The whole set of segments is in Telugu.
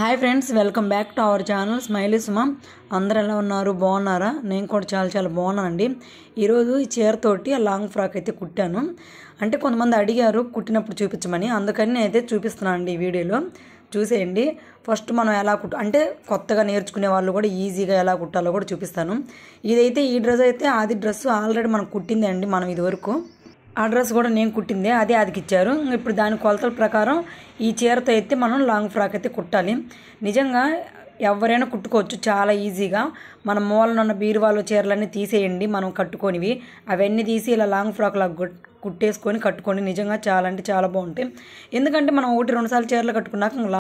Hi friends, welcome back to our channel smiley Suma. అందరు ఎలా ఉన్నారు? బాగున్నారా? నేను కూడా చాలా బాగున్నానండి. ఈరోజు ఈ చీరతోటి లాంగ్ ఫ్రాక్ అయితే కుట్టాను. అంటే కొంతమంది అడిగారు కుట్టినప్పుడు చూపించమని, అందుకని నేనైతే చూపిస్తున్నాను అండి. ఈ వీడియోలో చూసేయండి. ఫస్ట్ మనం ఎలా అంటే కొత్తగా నేర్చుకునే వాళ్ళు కూడా ఈజీగా ఎలా కుట్టాలో కూడా చూపిస్తాను. ఇదైతే ఈ డ్రెస్ అయితే ఆది డ్రెస్ ఆల్రెడీ మనం కుట్టిందే అండి. మనం ఇదివరకు ఆ డ్రెస్ కూడా నేను కుట్టిందే, అదే ఆదికి ఇచ్చారు. ఇప్పుడు దాని కొలతల ప్రకారం ఈ చీరతో అయితే మనం లాంగ్ ఫ్రాక్ అయితే కుట్టాలి. నిజంగా ఎవరైనా కుట్టుకోవచ్చు చాలా ఈజీగా. మన మూలనున్న బీరువాలో చీరలన్నీ తీసేయండి, మనం కట్టుకోనివి అవన్నీ తీసి ఇలా లాంగ్ ఫ్రాక్ లాగా కుట్టేసుకొని కట్టుకోండి. నిజంగా చాలా అంటే చాలా బాగుంటాయి. ఎందుకంటే మనం 1-2 సార్లు చీరలు కట్టుకున్నాక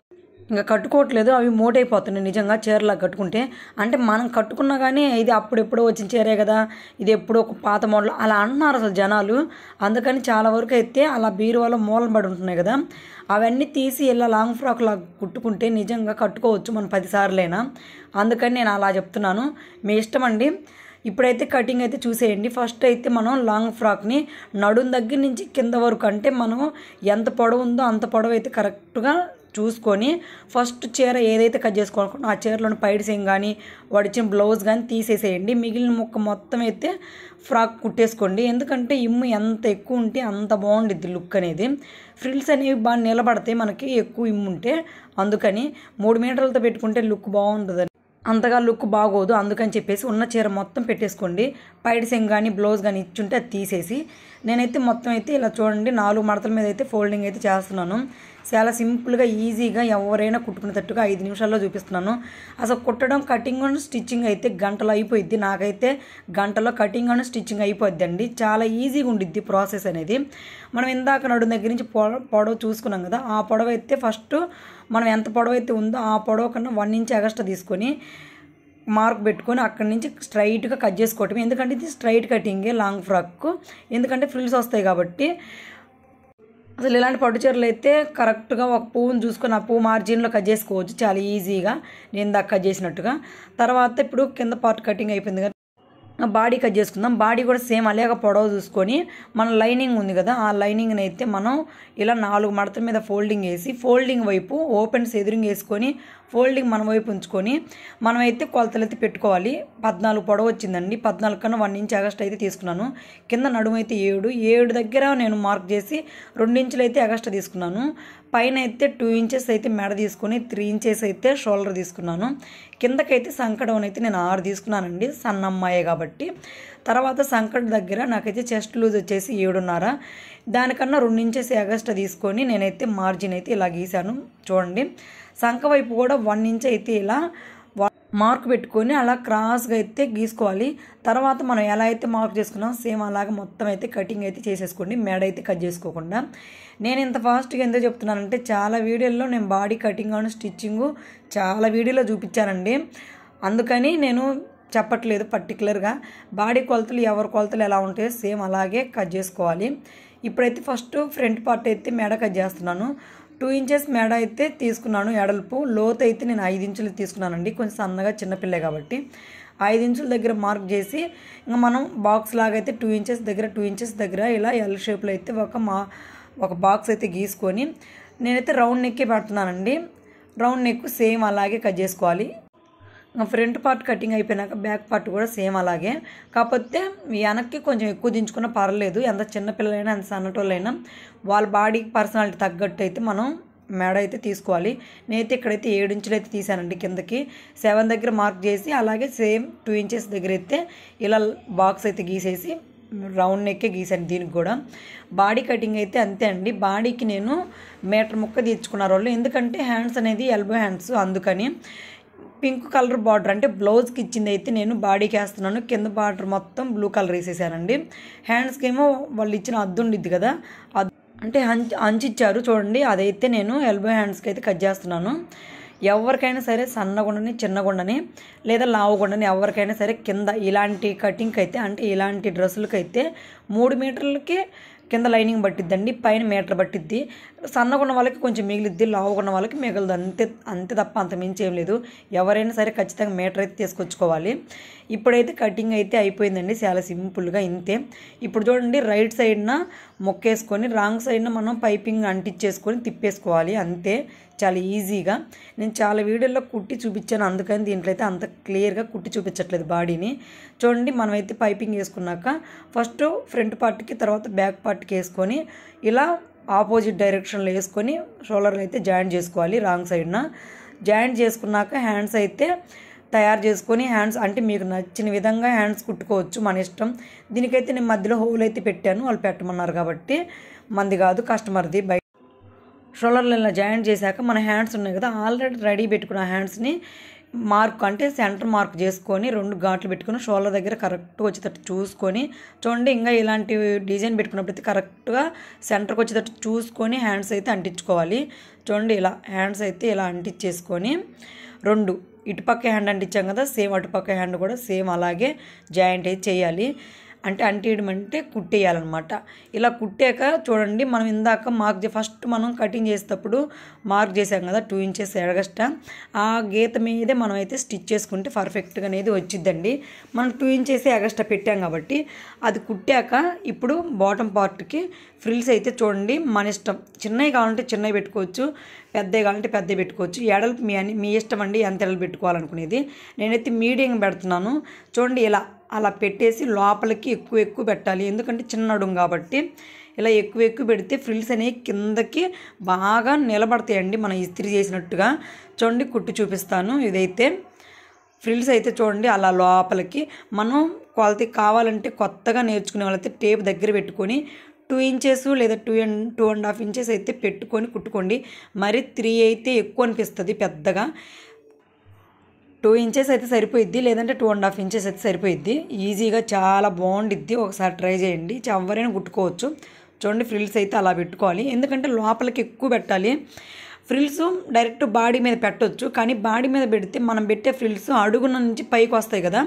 ఇంకా కట్టుకోవట్లేదు, అవి మోటైపోతున్నాయి. నిజంగా చీరలా కట్టుకుంటే అంటే మనం కట్టుకున్నా కానీ ఇది అప్పుడెప్పుడో వచ్చిన చీరే కదా, ఇది ఎప్పుడో ఒక పాత మోడల్ అలా అంటున్నారు అసలు జనాలు. అందుకని చాలా వరకు అయితే అలా బీరువాలో మూలన పడి ఉంటున్నాయి కదా, అవన్నీ తీసి ఇలా లాంగ్ ఫ్రాక్ లాగా కుట్టుకుంటే నిజంగా కట్టుకోవచ్చు మనం 10 సార్లైనా. అందుకని నేను అలా చెప్తున్నాను, మీ ఇష్టం అండి. ఇప్పుడైతే కటింగ్ అయితే చూసేయండి. ఫస్ట్ అయితే మనం లాంగ్ ఫ్రాక్ని నడుం దగ్గర నుంచి కింద వరకు, అంటే మనం ఎంత పొడవు ఉందో అంత పొడవు అయితే కరెక్ట్గా చూసుకొని ఫస్ట్ చీర ఏదైతే కట్ చేసుకోవాలనుకుంటున్నా ఆ చీరలోని పైడ్ సెయింగ్ కానీ వడిచిన బ్లౌజ్ కానీ తీసేసేయండి. మిగిలిన ముక్క మొత్తం అయితే ఫ్రాక్ కుట్టేసుకోండి. ఎందుకంటే ఇమ్ము ఎంత ఎక్కువ ఉంటే అంత బాగుండిద్ది లుక్ అనేది. ఫ్రిల్స్ అనేవి బాగా నిలబడతాయి మనకి ఎక్కువ ఇమ్ము ఉంటే. అందుకని 3 మీటర్లతో పెట్టుకుంటే లుక్ బాగుంటుంది, అంతగా లుక్ బాగోదు. అందుకని చెప్పేసి ఉన్న చీర మొత్తం పెట్టేసుకోండి. పైడ్ సెయింగ్ కానీ బ్లౌజ్ కానీ ఇచ్చుంటే అది తీసేసి నేనైతే మొత్తం అయితే ఇలా చూడండి 4 మడతల మీద అయితే ఫోల్డింగ్ అయితే చేస్తున్నాను. చాలా సింపుల్గా ఈజీగా ఎవరైనా కుట్టుకునేటట్టుగా 5 నిమిషాల్లో చూపిస్తున్నాను. అసలు కుట్టడం కటింగ్ అండ్ స్టిచ్చింగ్ అయితే గంటలో అయిపోయిద్ది. నాకైతే గంటలో కటింగ్ అండ్ స్టిచ్చింగ్ అయిపోద్ది అండి. చాలా ఈజీగా ఉండిద్ది ప్రాసెస్ అనేది. మనం ఇందాక నడుం దగ్గర నుంచి పొడవు చూసుకున్నాం కదా, ఆ పొడవు అయితే ఫస్ట్ మనం ఎంత పొడవు అయితే ఉందో ఆ పొడవు కన్నా 1 ఇంచ్ ఎక్స్ట్రా తీసుకొని మార్క్ పెట్టుకొని అక్కడి నుంచి స్ట్రైట్గా కట్ చేసుకోవటం. ఎందుకంటే ఇది స్ట్రైట్ కటింగే లాంగ్ ఫ్రాక్, ఎందుకంటే ఫ్రిల్స్ వస్తాయి కాబట్టి. అసలు ఇలాంటి పట్టు చీరలు అయితే కరెక్ట్గా ఒక పువ్వును చూసుకొని ఆ పువ్వు మార్జిన్లో కట్ చేసుకోవచ్చు చాలా ఈజీగా, నేను దాకా కట్ చేసినట్టుగా. తర్వాత ఇప్పుడు కింద పార్ట్ కటింగ్ అయిపోయింది కదా, బాడీ కట్ చేసుకుందాం. బాడీ కూడా సేమ్ అలాగే పొడవు చూసుకొని మన లైనింగ్ ఉంది కదా, ఆ లైనింగ్ని అయితే మనం ఇలా 4 మడతల మీద ఫోల్డింగ్ వేసి ఫోల్డింగ్ వైపు ఓపెన్స్ ఎదురుగా వేసుకొని ఫోల్డింగ్ మన వైపు ఉంచుకొని మనమైతే కొలతలు అయితే పెట్టుకోవాలి. 14 పొడవు వచ్చిందండి. 14 కన్నా 1 ఇంచ్ ఎగస్ట్రా అయితే తీసుకున్నాను. కింద నడుము అయితే 7 దగ్గర నేను మార్క్ చేసి 2 ఇంచులు అయితే ఎగస్ట్రా తీసుకున్నాను. పైన అయితే 2 ఇంచెస్ అయితే మెడ తీసుకొని 3 ఇంచెస్ అయితే షోల్డర్ తీసుకున్నాను. కిందకైతే సంకడౌన్ అయితే నేను 6 తీసుకున్నానండి, సన్న అమ్మాయే కాబట్టి. తర్వాత సంకట దగ్గర నాకైతే చెస్ట్ లూజ్ వచ్చేసి 7.5, దానికన్నా 2 ఇంచెస్ ఎగస్ట్రా తీసుకొని నేనైతే మార్జిన్ అయితే ఇలా గీసాను. చూడండి, సంక వైపు కూడా 1 ఇంచ్ అయితే ఇలా మార్క్ పెట్టుకొని అలా క్రాస్గా అయితే గీసుకోవాలి. తర్వాత మనం ఎలా అయితే మార్క్ చేసుకున్నాం సేమ్ అలాగే మొత్తం అయితే కటింగ్ అయితే చేసేసుకోండి, మెడ అయితే కట్ చేసుకోకుండా. నేను ఇంత ఫాస్ట్గా ఎందుకు చెప్తున్నానంటే చాలా వీడియోల్లో నేను బాడీ కటింగ్ అండ్ స్టిచ్చింగ్ చాలా వీడియోలో చూపించానండి. అందుకని నేను చెప్పట్లేదు పర్టికులర్గా. బాడీ కొలతలు ఎవరి కొలతలు ఎలా ఉంటాయో సేమ్ అలాగే కట్ చేసుకోవాలి. ఇప్పుడైతే ఫస్ట్ ఫ్రంట్ పార్ట్ అయితే మెడ కట్ చేస్తున్నాను. 2 ఇంచెస్ మెడ అయితే తీసుకున్నాను ఎడల్పు. లోతు అయితే నేను 5 ఇంచులు తీసుకున్నానండి, కొంచెం సన్నగా చిన్నపిల్లే కాబట్టి. 5 ఇంచుల దగ్గర మార్క్ చేసి ఇంకా మనం బాక్స్ లాగా అయితే 2 ఇంచెస్ దగ్గర ఇలా ఎల్ షేప్లో అయితే ఒక బాక్స్ అయితే గీసుకొని నేనైతే రౌండ్ నెక్కే పెడుతున్నానండి. రౌండ్ నెక్ సేమ్ అలాగే కట్ చేసుకోవాలి. ఫ్రంట్ పార్ట్ కటింగ్ అయిపోయినాక బ్యాక్ పార్ట్ కూడా సేమ్ అలాగే, కాకపోతే వెనక్కి కొంచెం ఎక్కువ దించుకున్నా పర్లేదు. ఎంత చిన్నపిల్లలైనా ఎంత సన్నటోళ్ళైనా వాళ్ళ బాడీకి పర్సనాలిటీ తగ్గట్టు అయితే మనం మెడ అయితే తీసుకోవాలి. నేనైతే ఇక్కడైతే 7 ఇంచులు అయితే తీసానండి. కిందకి 7 దగ్గర మార్క్ చేసి అలాగే సేమ్ 2 ఇంచెస్ దగ్గర అయితే ఇలా బాక్స్ అయితే గీసేసి రౌండ్ నెక్కే గీసాను. దీనికి కూడా బాడీ కటింగ్ అయితే అంతే అండి. బాడీకి నేను 1 మీటర్ ముక్క తీర్చుకున్నారు వాళ్ళు, ఎందుకంటే హ్యాండ్స్ అనేది ఎల్బో హ్యాండ్స్. అందుకని పింక్ కలర్ బార్డర్ అంటే బ్లౌజ్కి ఇచ్చింది అయితే నేను బాడీకి వేస్తున్నాను. కింద బార్డర్ మొత్తం బ్లూ కలర్ వేసేసానండి. హ్యాండ్స్కి ఏమో వాళ్ళు ఇచ్చిన అద్దు ఉండిద్ది కదా, అంటే అంచు ఇచ్చారు చూడండి, అదైతే నేను ఎల్బో హ్యాండ్స్కి అయితే కట్ చేస్తున్నాను. ఎవరికైనా సరే సన్నగుండని చిన్నగుండని లేదా లావుగుండని ఎవరికైనా సరే కింద ఇలాంటి కటింగ్కి అయితే అంటే ఇలాంటి డ్రెస్సులకి అయితే 3 మీటర్లకి కింద లైనింగ్ పట్టిద్దండి, పైన మీటర్ పట్టిద్ది. సన్నగా ఉన్న వాళ్ళకి కొంచెం మిగిలిద్ది, లావుగా ఉన్న వాళ్ళకి మిగలదు, అంతే అంతే తప్ప అంత మించి ఏం లేదు. ఎవరైనా సరే ఖచ్చితంగా మీటర్ అయితే తీసుకొచ్చుకోవాలి. ఇప్పుడైతే కటింగ్ అయితే అయిపోయిందండి, చాలా సింపుల్గా ఇంతే. ఇప్పుడు చూడండి, రైట్ సైడ్న మొక్కేసుకొని రాంగ్ సైడ్న మనం పైపింగ్ అంటించేసుకొని తిప్పేసుకోవాలి, అంతే, చాలా ఈజీగా. నేను చాలా వీడియోల్లో కుట్టి చూపించాను, అందుకని దీంట్లో అయితే అంత క్లియర్గా కుట్టి చూపించట్లేదు బాడీని. చూడండి, మనమైతే పైపింగ్ వేసుకున్నాక ఫస్ట్ ఫ్రంట్ పార్ట్కి తర్వాత బ్యాక్ పార్ట్కి వేసుకొని ఇలా ఆపోజిట్ డైరెక్షన్లో వేసుకొని షోల్డర్లు అయితే జాయింట్ చేసుకోవాలి. రాంగ్ సైడ్న జాయింట్ చేసుకున్నాక హ్యాండ్స్ అయితే తయారు చేసుకొని, హ్యాండ్స్ అంటే మీకు నచ్చిన విధంగా హ్యాండ్స్ కుట్టుకోవచ్చు, మన ఇష్టం. దీనికైతే నేను మధ్యలో హోల్ అయితే పెట్టాను, వాళ్ళు పెట్టమన్నారు కాబట్టి, మంది కాదు కస్టమర్ది. బయట షోల్డర్లు ఇలా జాయింట్ చేశాక మన హ్యాండ్స్ ఉన్నాయి కదా, ఆల్రెడీ రెడీ పెట్టుకున్న హ్యాండ్స్ని మార్క్ అంటే సెంటర్ మార్క్ చేసుకొని 2 ఘాట్లు పెట్టుకొని షోల్డర్ దగ్గర కరెక్ట్గా వచ్చేటట్టు చూసుకొని, చూడండి ఇంకా ఇలాంటి డిజైన్ పెట్టుకున్నప్పుడు కరెక్ట్గా సెంటర్కి వచ్చేటట్టు చూసుకొని హ్యాండ్స్ అయితే అంటించుకోవాలి. చూడండి, ఇలా హ్యాండ్స్ అయితే ఇలా అంటించేసుకొని 2 ఇటుపక్క హ్యాండ్ అంటించాం కదా, సేమ్ అటుపక్క హ్యాండ్ కూడా సేమ్ అలాగే జాయింట్ అయితే చేయాలి. అంటే అంటియడం అంటే కుట్టేయాలన్నమాట. ఇలా కుట్టాక చూడండి, మనం ఇందాక ఫస్ట్ మనం కటింగ్ చేసేటప్పుడు మార్క్ చేసాం కదా 2 ఇంచెస్ ఎగస్ట్రా, ఆ గీత మీదే మనం అయితే స్టిచ్ చేసుకుంటే పర్ఫెక్ట్గా అనేది వచ్చిద్దండి. మనం 2 ఇంచెస్ ఎగస్ట్రా పెట్టాం కాబట్టి అది కుట్టాక ఇప్పుడు బాటమ్ పార్ట్కి ఫ్రిల్స్ అయితే చూడండి మన ఇష్టం, చిన్నవి కావాలంటే చిన్నవి పెట్టుకోవచ్చు, పెద్దవి కావాలంటే పెద్దవి పెట్టుకోవచ్చు. ఎడల్పు మీ ఇష్టం అండి, ఎంత ఎడలు పెట్టుకోవాలనుకునేది. నేనైతే మీడియం పెడుతున్నాను. చూడండి, ఇలా అలా పెట్టేసి లోపలికి ఎక్కువ పెట్టాలి, ఎందుకంటే చిన్న నడుము కాబట్టి. ఇలా ఎక్కువ పెడితే ఫ్రిల్స్ అనేవి కిందకి బాగా నిలబడతాయండి, మనం ఇస్త్రీ చేసినట్టుగా. చూడండి, కుట్టి చూపిస్తాను. ఇదైతే ఫ్రిల్స్ అయితే చూడండి అలా లోపలికి మనం కొలత కావాలంటే కొత్తగా నేర్చుకునే వాళ్ళైతే టేప్ దగ్గర పెట్టుకొని 2 ఇంచెస్ లేదా 2.5 ఇంచెస్ అయితే పెట్టుకొని కుట్టుకోండి. మరి 3 అయితే ఎక్కువ అనిపిస్తుంది పెద్దగా. 2 ఇంచెస్ అయితే సరిపోయిద్ది, లేదంటే 2.5 ఇంచెస్ అయితే సరిపోయిద్ది. ఈజీగా చాలా బాగుండిద్ది, ఒకసారి ట్రై చేయండి, ఎవరైనా కుట్టుకోవచ్చు. చూడండి, ఫ్రిల్స్ అయితే అలా పెట్టుకోవాలి, ఎందుకంటే లోపలికి ఎక్కువ పెట్టాలి. ఫ్రిల్స్ డైరెక్ట్ బాడీ మీద పెట్టవచ్చు, కానీ బాడీ మీద పెడితే మనం పెట్టే ఫ్రిల్స్ అడుగున నుంచి పైకి వస్తాయి కదా,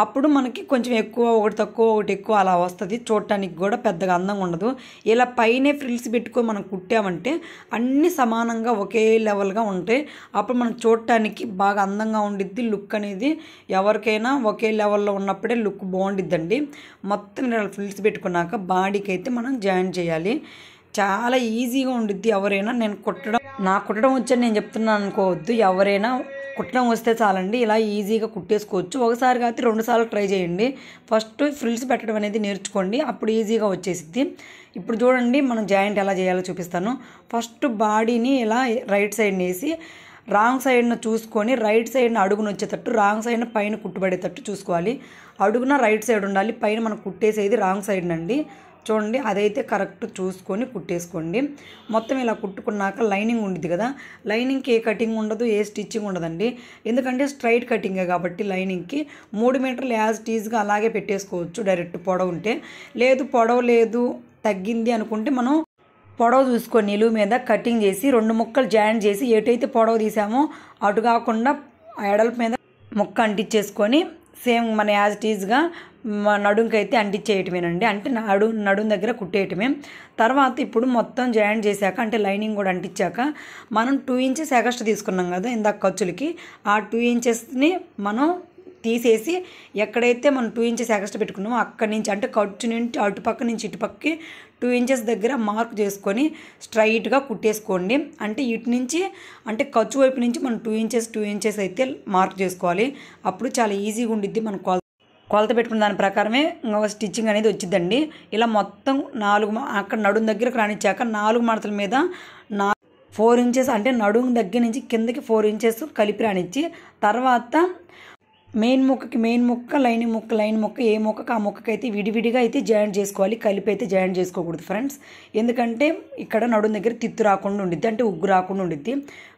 అప్పుడు మనకి కొంచెం ఎక్కువ, ఒకటి తక్కువ ఒకటి ఎక్కువ అలా వస్తుంది, చూడటానికి కూడా పెద్దగా అందంగా ఉండదు. ఇలా పైనే ఫ్రిల్స్ పెట్టుకొని మనం కుట్టామంటే అన్నీ సమానంగా ఒకే లెవెల్గా ఉంటాయి, అప్పుడు మనం చూడటానికి బాగా అందంగా ఉండిద్ది. లుక్ అనేది ఎవరికైనా ఒకే లెవెల్లో ఉన్నప్పుడే లుక్ బాగుండిద్దండి. మొత్తం ఇలా ఫ్రిల్స్ పెట్టుకున్నాక బాడీకి అయితే మనం జాయిన్ చేయాలి, చాలా ఈజీగా ఉండిద్ది. ఎవరైనా నాకు కుట్టడం వచ్చని నేను చెప్తున్నాను అనుకోవద్దు, ఎవరైనా కుట్టడం వస్తే చాలండి, ఇలా ఈజీగా కుట్టేసుకోవచ్చు. ఒకసారి కాదు 2 సార్లు ట్రై చేయండి. ఫస్ట్ ఫ్రిల్స్ పెట్టడం అనేది నేర్చుకోండి, అప్పుడు ఈజీగా వచ్చేసిద్ది. ఇప్పుడు చూడండి, మనం జాయింట్ ఎలా చేయాలో చూపిస్తాను. ఫస్ట్ బాడీని ఇలా రైట్ సైడ్ని వేసి రాంగ్ సైడ్ను చూసుకొని రైట్ సైడ్ని అడుగును వచ్చేటట్టు, రాంగ్ సైడ్ని పైన కుట్టుబడేటట్టు చూసుకోవాలి. అడుగున రైట్ సైడ్ ఉండాలి, పైన మనం కుట్టేసేది రాంగ్ సైడ్ నండి. చూడండి, అదైతే కరెక్ట్ చూసుకొని కుట్టేసుకోండి. మొత్తం ఇలా కుట్టుకున్నాక లైనింగ్ ఉండిద్ది కదా, లైనింగ్కి ఏ కటింగ్ ఉండదు, ఏ స్టిచ్చింగ్ ఉండదండి, ఎందుకంటే స్ట్రైట్ కటింగే కాబట్టి. లైనింగ్కి 3 మీటర్లు యాజ్ టీజ్గా అలాగే పెట్టేసుకోవచ్చు, డైరెక్ట్ పొడవు ఉంటే. పొడవు లేదు తగ్గింది అనుకుంటే మనం పొడవు చూసుకొని నిలువు మీద కటింగ్ చేసి 2 ముక్కలు జాయింట్ చేసి ఎటైతే పొడవు తీసామో అటు కాకుండా ఎడల్పు మీద ముక్క అంటించేసుకొని సేమ్ మన యాజ్ టీజ్గా నడుంకి అయితే అంటించేయటమేనండి, అంటే నడుం దగ్గర కుట్టేయటమే. తర్వాత ఇప్పుడు మొత్తం జాయింట్ చేశాక, అంటే లైనింగ్ కూడా అంటించాక మనం 2 ఇంచెస్ ఎగస్ట్రా తీసుకున్నాం కదా ఇందాక ఖర్చులకి, ఆ 2 ఇంచెస్ని మనం తీసేసి ఎక్కడైతే మనం 2 ఇంచెస్ ఎగస్ట్రా పెట్టుకున్నామో అక్కడి నుంచి, అంటే ఖర్చు నుంచి అటుపక్క నుంచి ఇటుపక్కకి 2 ఇంచెస్ దగ్గర మార్క్ చేసుకొని స్ట్రైట్గా కుట్టేసుకోండి. అంటే ఇటు నుంచి, అంటే ఖర్చు వైపు నుంచి మనం 2 ఇంచెస్ అయితే మార్క్ చేసుకోవాలి, అప్పుడు చాలా ఈజీగా ఉండిద్ది. మనం కొలత పెట్టుకున్న దాని ప్రకారమే స్టిచ్చింగ్ అనేది వచ్చిందండి. ఇలా మొత్తం 4 అక్కడ నడుం దగ్గరకు రానిచ్చాక 4 మడతల మీద 4 ఇంచెస్, అంటే నడుం దగ్గర నుంచి కిందకి 4 ఇంచెస్ కలిపి రానిచ్చి, తర్వాత మెయిన్ ముక్క లైన్ ముక్క ఏ ముక్కకి ఆ ముక్కకైతే విడివిడిగా అయితే జాయింట్ చేసుకోవాలి, కలిపి అయితే జాయింట్ చేసుకోకూడదు ఫ్రెండ్స్, ఎందుకంటే ఇక్కడ నడుం దగ్గర తిత్తు రాకుండా ఉండిద్ది, అంటే ఉగ్గు రాకుండా ఉండిద్ది.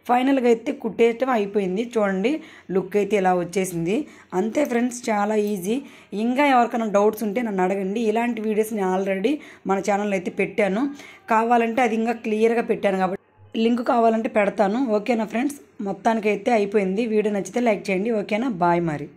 ఫైనల్గా అయితే కుట్టేయటం అయిపోయింది. చూడండి, లుక్ అయితే ఇలా వచ్చేసింది, అంతే ఫ్రెండ్స్, చాలా ఈజీ. ఇంకా ఎవరికైనా డౌట్స్ ఉంటే నన్ను అడగండి. ఇలాంటి వీడియోస్ నేను ఆల్రెడీ మన ఛానల్లో అయితే పెట్టాను, కావాలంటే అది ఇంకా క్లియర్గా పెట్టాను కాబట్టి లింక్ కావాలంటే పెడతాను. ఓకేనా ఫ్రెండ్స్, మొత్తానికైతే అయిపోయింది. వీడియో నచ్చితే లైక్ చేయండి. ఓకేనా, బాయ్ మరి.